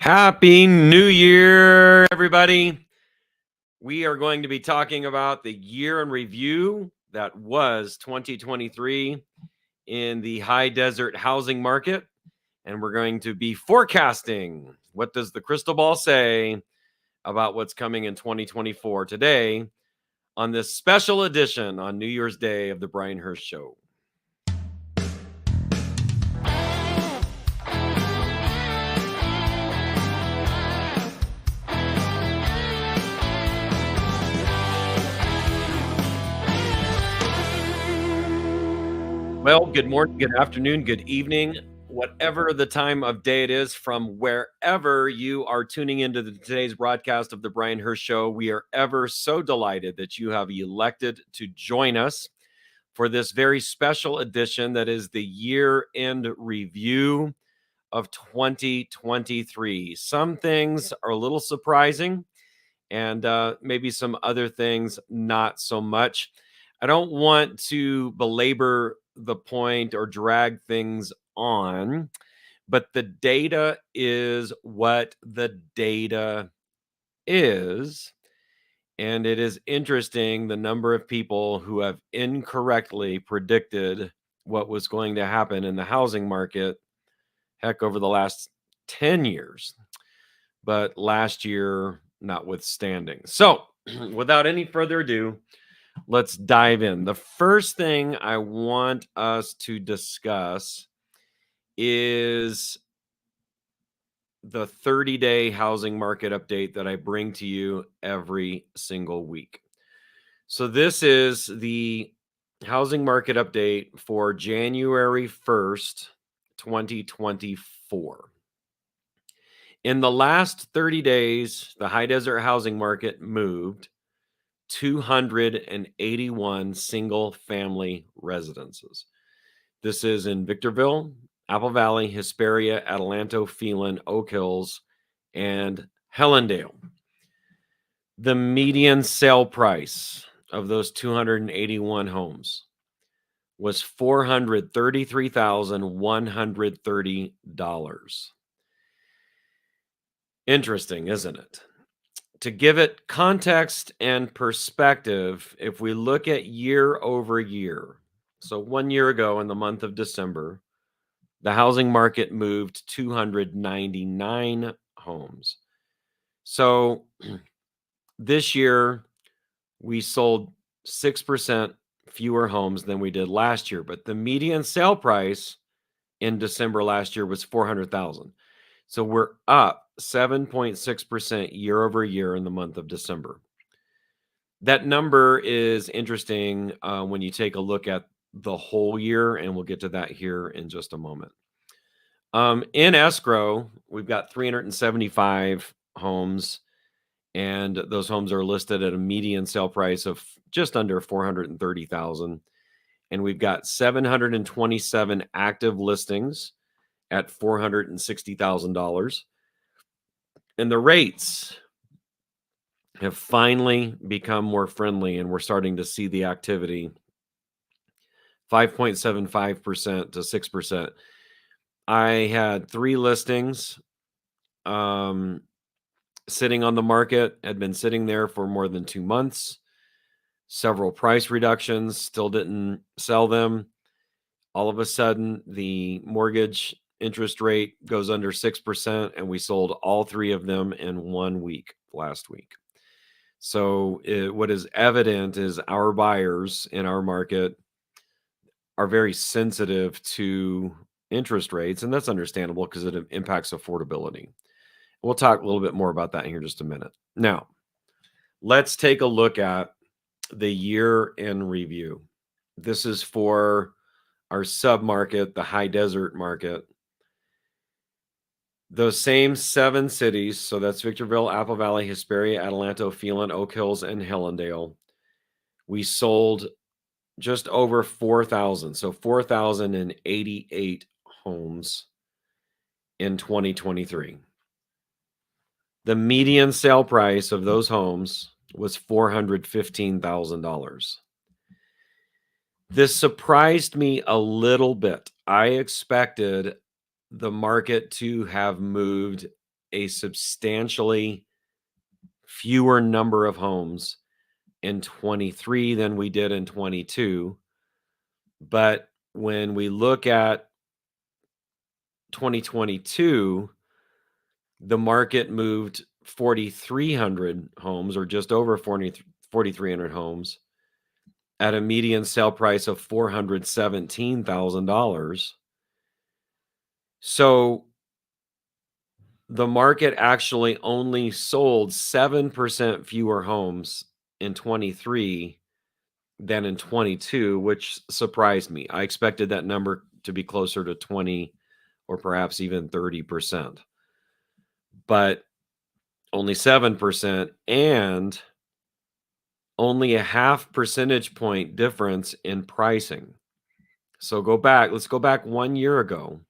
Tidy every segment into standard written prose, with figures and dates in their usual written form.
Happy New Year, everybody. We are going to be talking about the year in review that was 2023 in the high desert housing market. And we're going to be forecasting what does the crystal ball say about what's coming in 2024 today on this special edition on New Year's Day of the Brian Hirsch Show. Well, good morning, good afternoon, good evening, whatever the time of day it is from wherever you are tuning into today's broadcast of the Brian Hirsch Show. We are ever so delighted that you have elected to join us for this very special edition that is the year-end review of 2023. Some things are a little surprising and maybe some other things not so much. I don't want to belabor the point or drag things on, but the data is what the data is. And it is interesting the number of people who have incorrectly predicted what was going to happen in the housing market, heck, over the last 10 years, but last year notwithstanding. So, without any further ado, let's dive in. The first thing I want us to discuss is the 30-day housing market update that I bring to you every single week. So this is the housing market update for January 1st, 2024. In the last 30 days, the high desert housing market moved 281 single family residences. This is in Victorville, Apple Valley, Hesperia, Adelanto, Phelan, Oak Hills, and Hellendale. The median sale price of those 281 homes was $433,130. Interesting, isn't it? To give it context and perspective, if we look at year over year, so 1 year ago in the month of December, the housing market moved 299 homes. So this year, we sold 6% fewer homes than we did last year, but the median sale price in December last year was $400,000. So we're up 7.6% year over year in the month of December. That number is interesting when you take a look at the whole year, and we'll get to that here in just a moment. In escrow, we've got 375 homes, and those homes are listed at a median sale price of just under $430,000. And we've got 727 active listings at $460,000. And the rates have finally become more friendly, and we're starting to see the activity 5.75% to 6%. I had 3 listings sitting on the market, had been sitting there for more than 2 months, several price reductions, still didn't sell them. All of a sudden, the mortgage interest rate goes under 6%, and we sold all 3 of them in 1 week last week. So what is evident is our buyers in our market are very sensitive to interest rates, and that's understandable because it impacts affordability. We'll talk a little bit more about that here in just a minute. Now, let's take a look at the year in review. This is for our sub-market, the high desert market. Those same 7 cities, so that's Victorville, Apple Valley, Hesperia, Adelanto, Phelan, Oak Hills, and Hellendale. We sold just over 4,000, so 4,088 homes in 2023. The median sale price of those homes was $415,000. This surprised me a little bit. I expected the market to have moved a substantially fewer number of homes in 23 than we did in 22. But when we look at 2022, the market moved 4,300 homes, or just over 4,300 homes, at a median sale price of $417,000. So the market actually only sold 7% fewer homes in 23 than in 22, which surprised me. I expected that number to be closer to 20 or perhaps even 30%, but only 7%, and only a half percentage point difference in pricing. So let's go back 1 year ago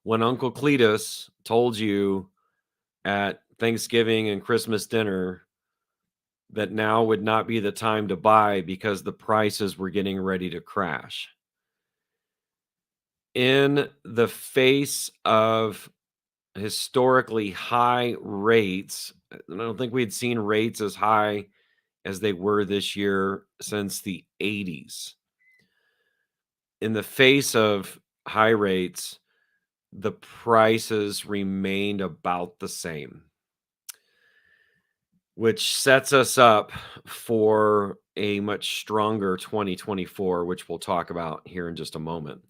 when Uncle Cletus told you at Thanksgiving and Christmas dinner that now would not be the time to buy because the prices were getting ready to crash. In the face of historically high rates, I don't think we'd seen rates as high as they were this year since the 80s. In the face of high rates, the prices remained about the same, which sets us up for a much stronger 2024, which we'll talk about here in just a moment.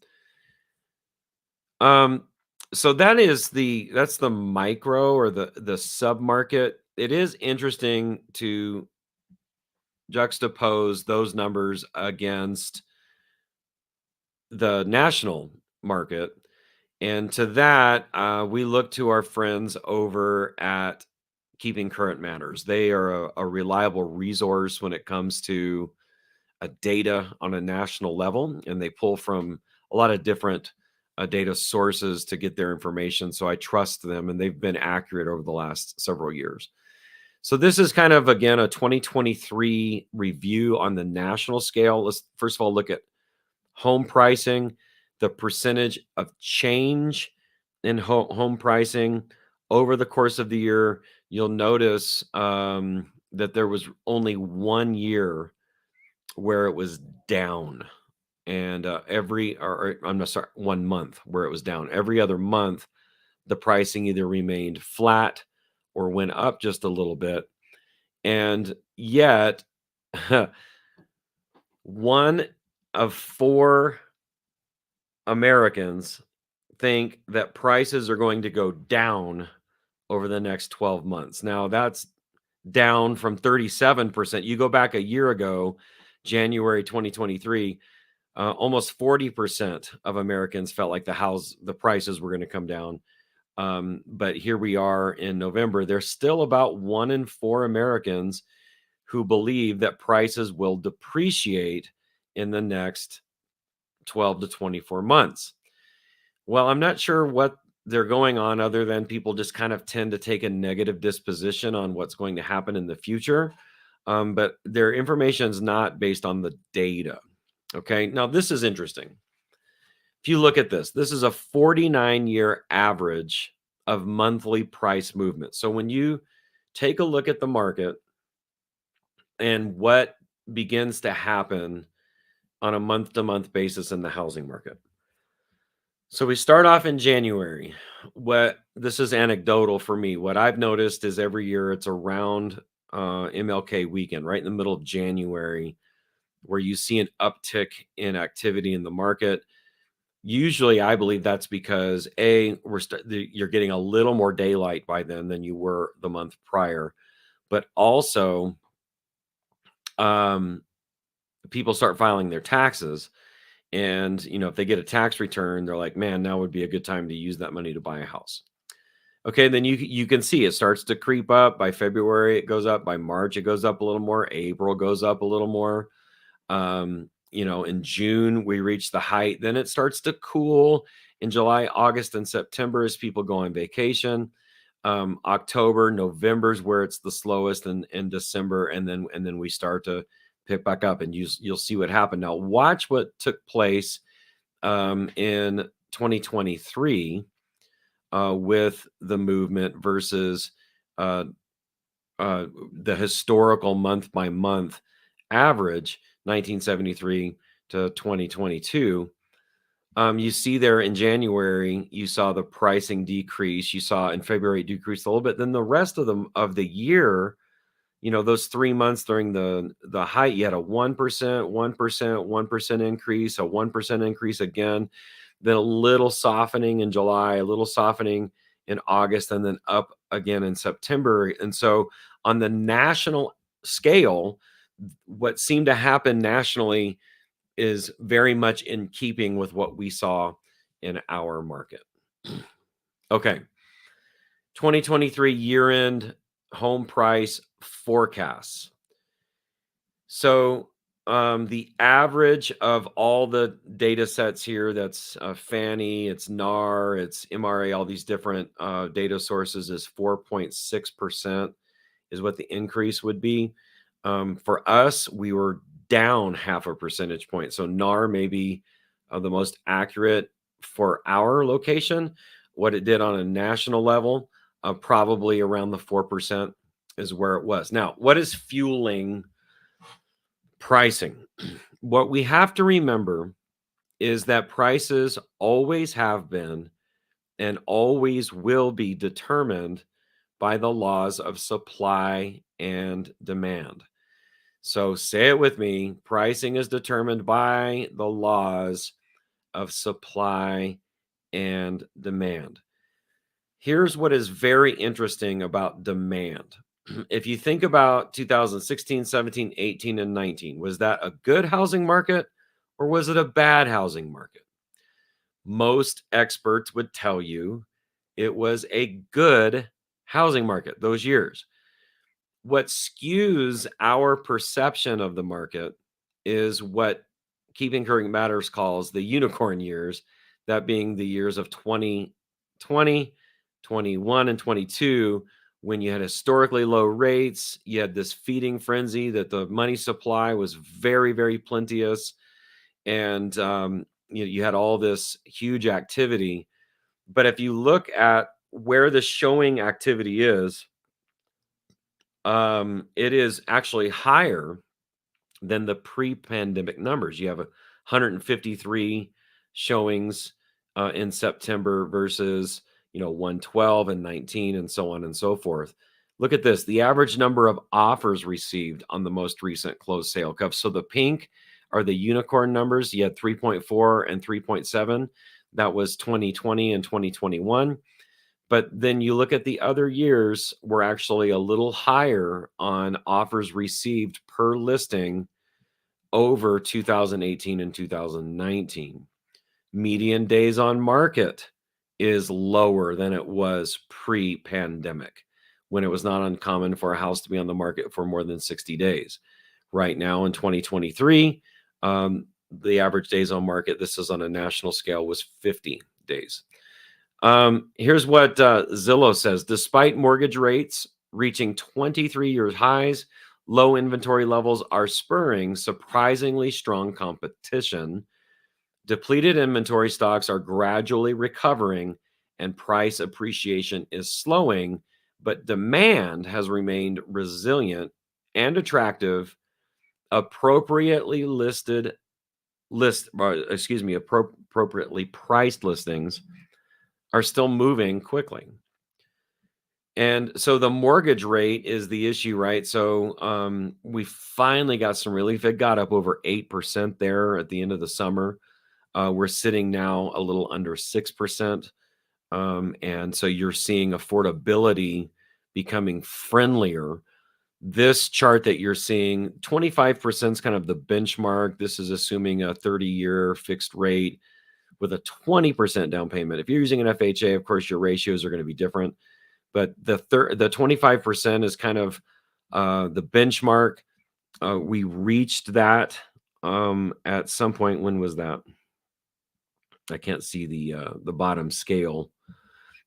So that's the micro, or the sub-market. It is interesting to juxtapose those numbers against the national market. And to that, we look to our friends over at Keeping Current Matters. They are a reliable resource when it comes to data on a national level, and they pull from a lot of different data sources to get their information. So I trust them, and they've been accurate over the last several years. So this is kind of, again, a 2023 review on the national scale. Let's first of all look at home pricing, the percentage of change in home pricing over the course of the year. You'll notice that there was only 1 year where it was down, and I'm sorry, 1 month where it was down. Every other month, the pricing either remained flat or went up just a little bit. And yet, 1 of 4 Americans think that prices are going to go down over the next 12 months. Now, that's down from 37%. You go back a year ago, January 2023, almost 40% of Americans felt like the prices were going to come down. But here we are in November. There's still about 1 in 4 Americans who believe that prices will depreciate in the next 12 to 24 months. Well, I'm not sure what they're going on, other than people just kind of tend to take a negative disposition on what's going to happen in the future. But their information is not based on the data. Okay, now this is interesting. If you look at this is a 49-year average of monthly price movement. So when you take a look at the market and what begins to happen on a month-to-month basis in the housing market. So we start off in January. This is anecdotal for me. What I've noticed is every year it's around MLK weekend, right in the middle of January, where you see an uptick in activity in the market. Usually, I believe that's because you're getting a little more daylight by then than you were the month prior, but also people start filing their taxes, and if they get a tax return, they're like, man, now would be a good time to use that money to buy a house. Okay, then you can see it starts to creep up. By February, it goes up. By March, it goes up a little more. April goes up a little more. In June, we reach the height. Then it starts to cool in July, August, and September as people go on vacation. October, November is where it's the slowest, and in December, and then we start to pick back up, and you'll see what happened. Now, watch what took place in 2023. with the movement versus uh, the historical month by month average, 1973 to 2022. You see there in January, you saw the pricing decrease. You saw in February it decreased a little bit. Then the rest of the year, those 3 months during the height, you had a 1%, 1%, 1% increase, a 1% increase again, then a little softening in July, a little softening in August, and then up again in September. And so on the national scale, what seemed to happen nationally is very much in keeping with what we saw in our market. Okay. 2023 year-end home price forecasts. So the average of all the data sets here, that's Fannie, it's NAR, it's MRA, all these different data sources, is 4.6% is what the increase would be. For us, we were down half a percentage point. So NAR may be the most accurate for our location. What it did on a national level, probably around the 4% is where it was. Now, what is fueling pricing? What we have to remember is that prices always have been and always will be determined by the laws of supply and demand. So say it with me, pricing is determined by the laws of supply and demand. Here's what is very interesting about demand. If you think about 2016, 17, 18, and 19, was that a good housing market or was it a bad housing market? Most experts would tell you it was a good housing market those years. What skews our perception of the market is what Keeping Current Matters calls the unicorn years, that being the years of 2020, 21, and 22, when you had historically low rates, you had this feeding frenzy that the money supply was very, very plenteous, and you had all this huge activity. But if you look at where the showing activity is, it is actually higher than the pre-pandemic numbers. You have 153 showings in September versus 112 and 19 and so on and so forth. Look at this. The average number of offers received on the most recent closed sale cup. So the pink are the unicorn numbers. You had 3.4 and 3.7. That was 2020 and 2021. But then you look at the other years, we're actually a little higher on offers received per listing over 2018 and 2019. Median days on market is lower than it was pre-pandemic, when it was not uncommon for a house to be on the market for more than 60 days. Right now in 2023, the average days on market, this is on a national scale, was 50 days. Here's what Zillow says. Despite mortgage rates reaching 23-year highs, low inventory levels are spurring surprisingly strong competition. Depleted inventory stocks are gradually recovering and price appreciation is slowing, but demand has remained resilient and attractive. Appropriately appropriately priced listings are still moving quickly. And so the mortgage rate is the issue, right? So we finally got some relief. It got up over 8% there at the end of the summer. We're sitting now a little under 6%. And so you're seeing affordability becoming friendlier. This chart that you're seeing, 25% is kind of the benchmark. This is assuming a 30-year fixed rate with a 20% down payment. If you're using an FHA, of course, your ratios are going to be different. But the 25% is kind of the benchmark. We reached that at some point. When was that? I can't see the bottom scale.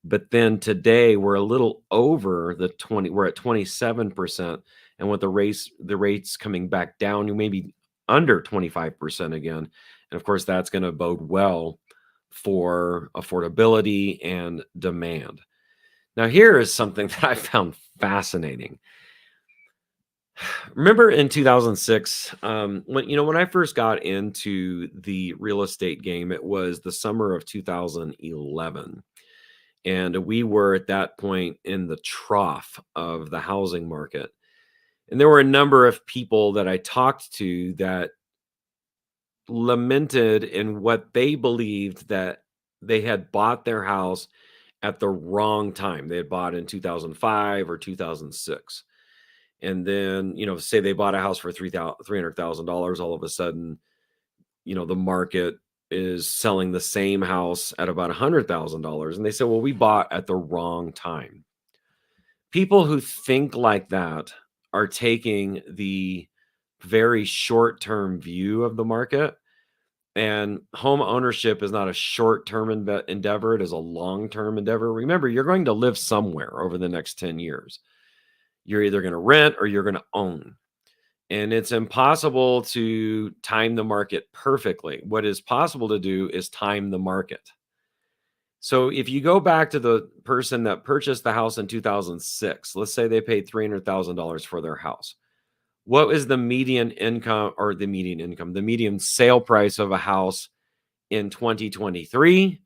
But then today we're a little over the 20. We're at 27%, and with the rates coming back down, you may be under 25% again. And of course, that's going to bode well for affordability and demand. Now, here is something that I found fascinating. Remember in 2006, when I first got into the real estate game, it was the summer of 2011. And we were at that point in the trough of the housing market. And there were a number of people that I talked to that lamented in what they believed that they had bought their house at the wrong time. They had bought in 2005 or 2006. And then, say they bought a house for $300,000, all of a sudden, the market is selling the same house at about $100,000. And they said, well, we bought at the wrong time. People who think like that are taking the very short-term view of the market. And home ownership is not a short-term endeavor. It is a long-term endeavor. Remember, you're going to live somewhere over the next 10 years. You're either going to rent or you're going to own. And it's impossible to time the market perfectly. What is possible to do is time the market. So if you go back to the person that purchased the house in 2006, let's say they paid $300,000 for their house. What was the median income or the median sale price of a house in 2023?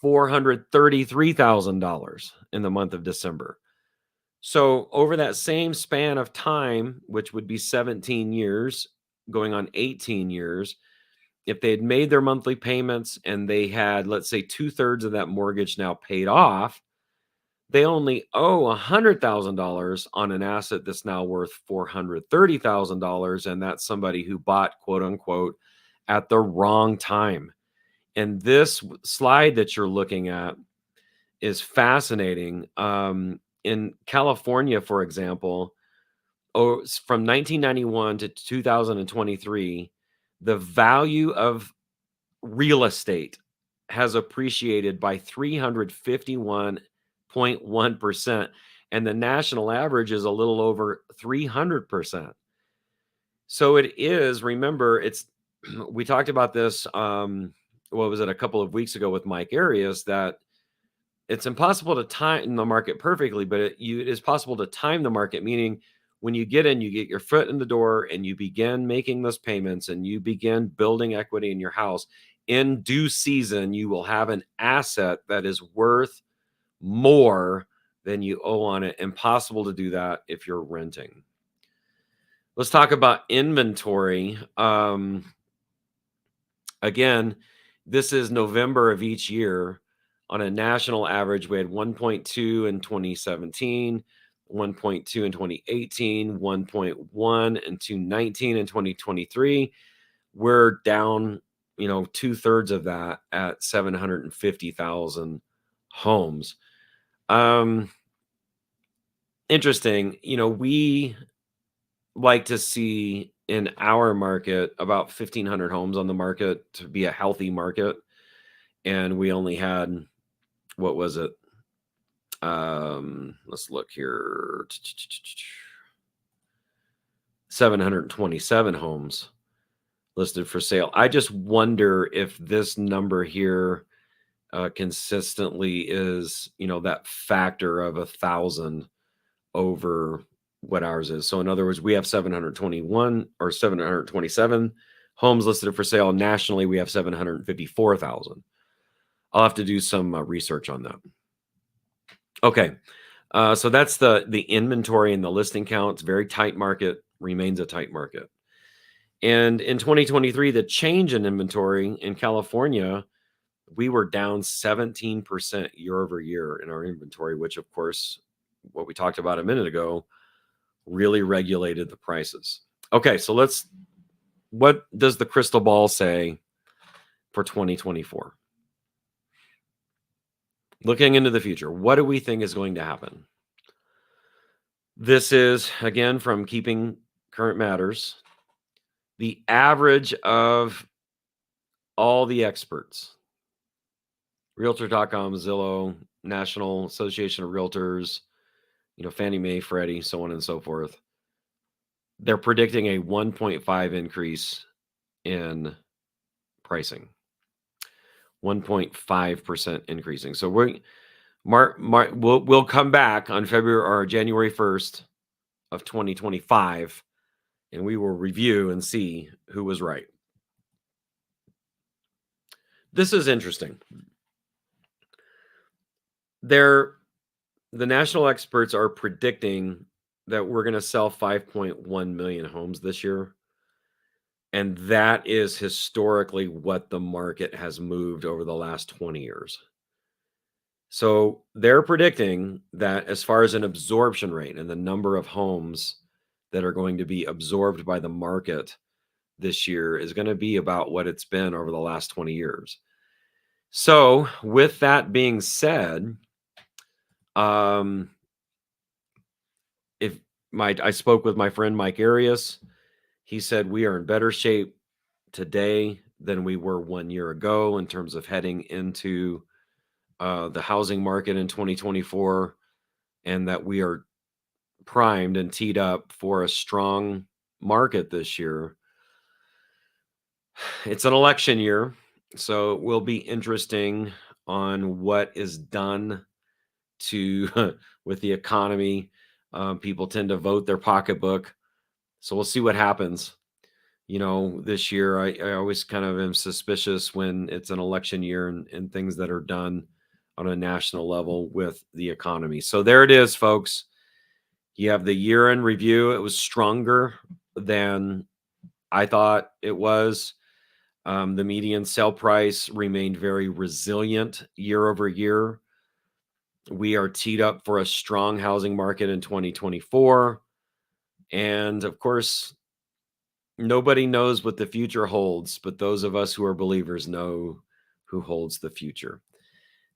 $433,000 in the month of December. So over that same span of time, which would be 17 years, going on 18 years, if they had made their monthly payments and they had, let's say, 2/3 of that mortgage now paid off, they only owe $100,000 on an asset that's now worth $430,000. And that's somebody who bought, quote unquote, at the wrong time. And this slide that you're looking at is fascinating. In California, for example, from 1991 to 2023, the value of real estate has appreciated by 351.1%, and the national average is a little over 300%. So it is, remember, we talked about this, what was it, a couple of weeks ago with Mike Arias, that it's impossible to time the market perfectly, but it is possible to time the market, meaning when you get in, you get your foot in the door and you begin making those payments and you begin building equity in your house. In due season, you will have an asset that is worth more than you owe on it. Impossible to do that if you're renting. Let's talk about inventory. Again, this is November of each year. On a national average, we had 1.2 in 2017, 1.2 in 2018, 1.1 in 2019, and 2023. We're down, 2/3 of that at 750,000 homes. Interesting. We like to see in our market about 1,500 homes on the market to be a healthy market. And we only had, what was it? Let's look here. 727 homes listed for sale. I just wonder if this number here consistently is, that factor of 1,000 over what ours is. So in other words, we have 721 or 727 homes listed for sale. Nationally, we have 754,000. I'll have to do some research on that. Okay. So that's the inventory and the listing count. It's a very tight market, remains a tight market. And in 2023, the change in inventory in California, we were down 17% year over year in our inventory, which of course, what we talked about a minute ago, really regulated the prices. Okay. So what does the crystal ball say for 2024? Looking into the future, what do we think is going to happen? This is, again, from Keeping Current Matters, the average of all the experts, Realtor.com, Zillow, National Association of Realtors, Fannie Mae, Freddie, so on and so forth. They're predicting a 1.5 increase in pricing. 1.5% increasing. So we'll come back on February or January 1st of 2025, and we will review and see who was right. This is interesting. The national experts are predicting that we're going to sell 5.1 million homes this year. And that is historically what the market has moved over the last 20 years. So they're predicting that as far as an absorption rate and the number of homes that are going to be absorbed by the market this year is going to be about what it's been over the last 20 years. So with that being said, I spoke with my friend Mike Arias. He said we are in better shape today than we were 1 year ago in terms of heading into the housing market in 2024, and that we are primed and teed up for a strong market this year. It's an election year, so it will be interesting on what is done to with the economy. People tend to vote their pocketbook, so we'll see what happens. This year, I always kind of am suspicious when it's an election year and things that are done on a national level with the economy. So there it is, folks. You have the year in review. It was stronger than I thought it was. The median sale price remained very resilient year over year. We are teed up for a strong housing market in 2024. And of course, nobody knows what the future holds, but those of us who are believers know who holds the future.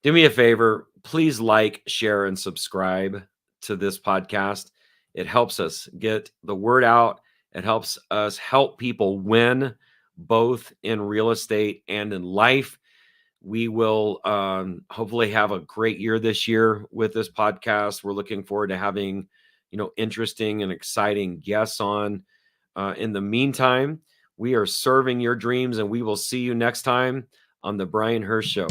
Do me a favor, please like, share, and subscribe to this podcast. It helps us get the word out. It helps us help people win, both in real estate and in life. We will hopefully have a great year this year with this podcast. We're looking forward to having, interesting and exciting guests on. In the meantime, we are serving your dreams, and we will see you next time on the Brian Hirsch Show.